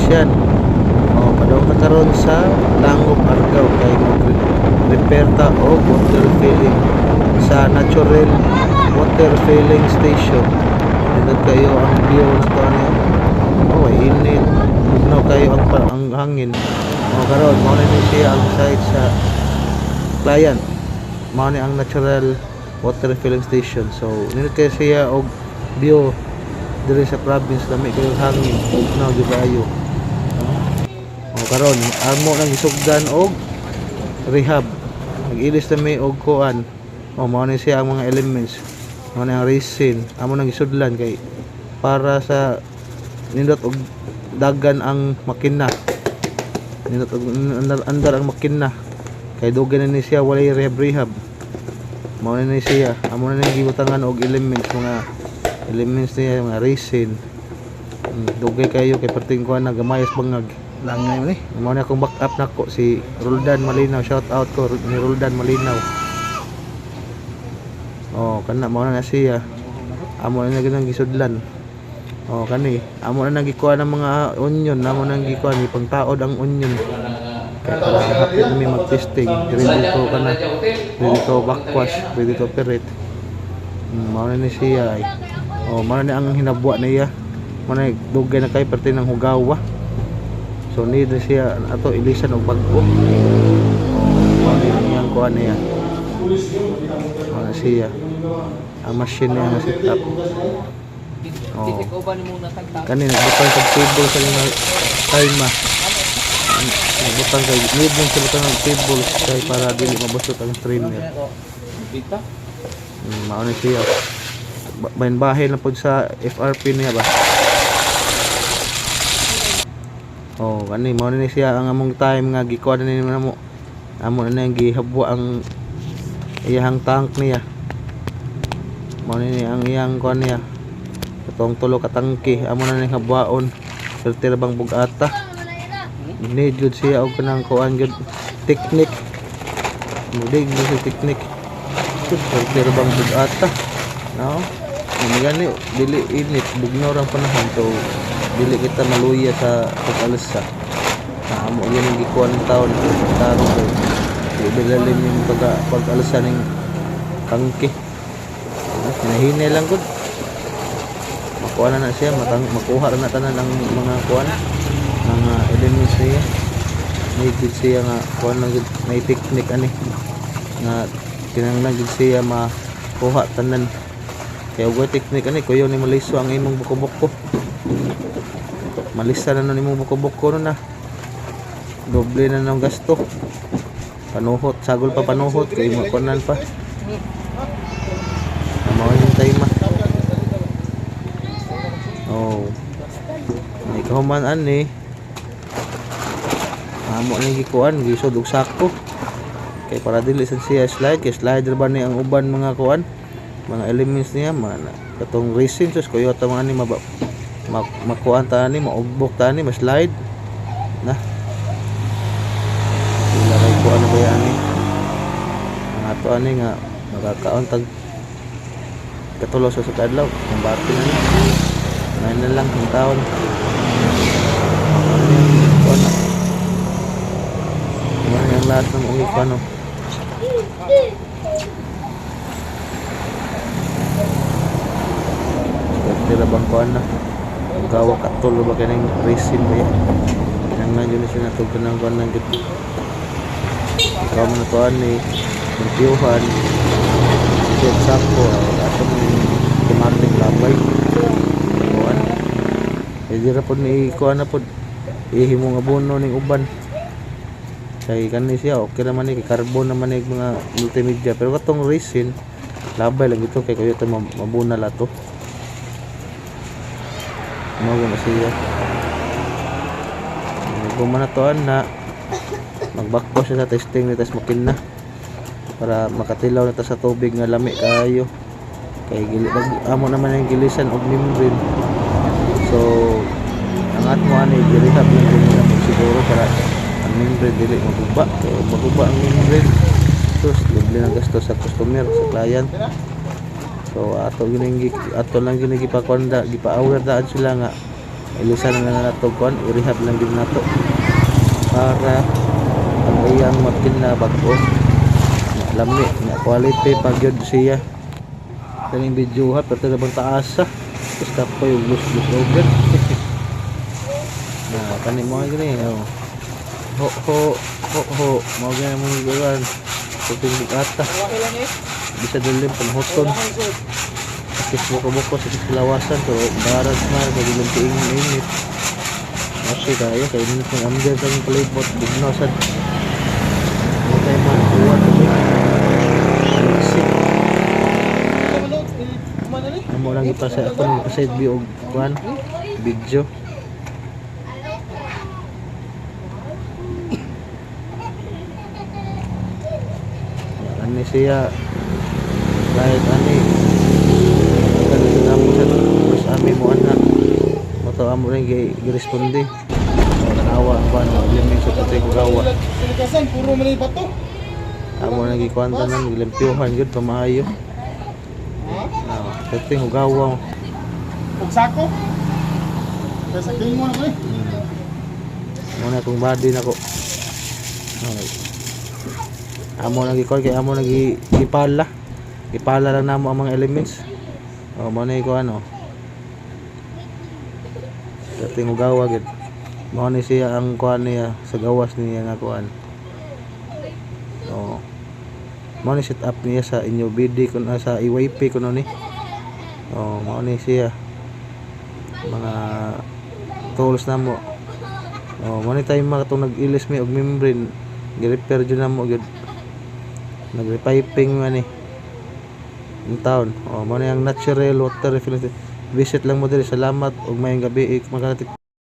yan. Padong ka karon sa Tangop Argao kay mag-repair ta og water filling sa natural water filling station. Nindot kayo ang view na to ano. Init. Bugnaw kayo ang hangin. Karon mao ni siya ang site sa client. Mao ni ang natural water filling station. So nindot kayo siya og view diri sa province lami kayo hangin. Bugnaw gyud kayo. Karon amo nang isugdan og rehab. Nag-ilis na may og kuan. Mao ni siya ang mga elements. Mao ni ang resin. Amo nang isudlan kay para sa nindot og dagan ang makina. Nindot og andar ang makina. Kay dugan na ni siya walay rehab. Mao ni siya. Amo na nang gibutangan og elements mga elements niya mga resin. Dugay kayo kay perting kuan nagamayas bangag. Langay man Mao na akong backup nako si Roldan Malinaw. Shout out ko ni Roldan Malinaw. Kana mao na siya. Amo na ginang gisudlan. Kani amo na nagikuha ng mga onion, amo na nagikuha ni pangtaod ang onion. Kaya para hapit na may mag-testing, ready to kana. Ready to backwash, ready to operate. Mao na siya ay. Mao na ang hinabuwa niya. Mao na dugay na kay parte ng hugawa. So need na siya ato ilisan og bagko. Ang kuha niya. Siya ang machine niya nga setup. Kanina nagbutang sa table sa mga time. Nagbutang kay need lang sila ng table kay para dili mabusot ang trainer. Mao na siya. Bahin na pod sa FRP niya ba. Kani mao ni siya ang among time nga gikuha ni namo. Amo na yang gihabwa ang iyang tank niya. Mao ni ang iyang kuan niya. Katong tulo ka tangke, amo na ning habwaon. Filter bang bugata. Need jud siya og kanang kuan jud technique. Mudig sa technique. Filter bang bugata. No? Gani dili init bugnaw ra panahon to. Dili kita maluya sa pag-alsa. Amo gyud ang gikuan ng taon tarong kay bilalim yung pag-alsa ning tangke. Hinahinay lang gud. Makuha na siya, makuha na tanan ang mga kuan, mga elements niya. May gud siya nga kuan lang gud may technique ani nga kinahanglan gud siya makuha tanan. Kaya ug technique ani kuyo ni maliso ang imong buko-buko. Malisa na nun imong buko-buko na. Doble na ng gasto. Panuhot, sagol pa panuhot kay makunan pa. Mao yung time. May kahuman ani. Amo ni gikuan gisod og sako. Kay para dili sa siya slide, kay slider ba ni ang uban mga kuan, mga elements niya mana katong resin sus kuyo ta mga ni makuan ta ni maugbok ta ni ma-slide na. Ilagay ko ano ba yan ni ang ato ani nga makakaon tag katulo sa adlaw ang bati na ni ngayon na lang ang taon ano yung lahat ng uwi ko ano tira bang kuan na gawa katulo ba kanang resin ba yan kinanglan yun siya natugtan ng kuan ng gitu ikaw mo na kuan ni magpiyuhan siya sakto atong automatic labay kuan hindi ra po ni kuan na po ihimo nga abono ning uban kay kanni siya okay naman ni carbon naman ni mga multimedia pero katong resin labay lang ito kay kayo ito mabuna lato mo na siya kung manatuan na magbakpo siya sa testing nitas makina para makatilaw nito sa tubig nga lami kayo kay amo naman yung gilisan og membrane so ang atmo ani girehab lang din nila siguro para ang membrane dili maguba kay maguba ang membrane sus doble ng gasto sa customer sa client. So ato lang gini gipakonda gipa-aware daan sila nga ilisan na nato kon i-rehab lang din nato para ang iyang makina bago na lami na quality pag yun siya kaning video ha pero bang taasa basta pa yung lus over na kanin mo gani oh ho mo gani mo gigan puting bugata bisa dilim panhoton kis buko sa kilawasan pero baras na sa dilim tiing masih kaya kay minit ng amdyan sa yung palibot bignosan okay man kuwan aliksik amo lang ipasa ako ng side view og kuwan video ani siya kahit ani kasi na mo sa terus ami mo ana moto amo rin gi-responde nanawa ang bano limit sa patay ko gawa Silikasan, puro man yung bato. amo nang gikwanta nang gilimpyuhan gud pamaayo patay ko gawa Huwag sako. Kaya sakin mo na ko eh. muna kong body nako okay. Amo nang gikon kay amo nang ipala lang namo ang mga elements mo na ko ano dating ugawa gid mo ni siya ang kuan niya sa gawas niya nga kuan mo ni set up niya sa inyo BD kun sa EYP kuno ni mo ni siya mga tools na mo mo ni tayo makatong nag-ilis mi og membrane gi-repair jud na mo gud nagre-piping man in town mo ni ang natural water refilling visit lang mo diri salamat ug mayong gabi magkanatik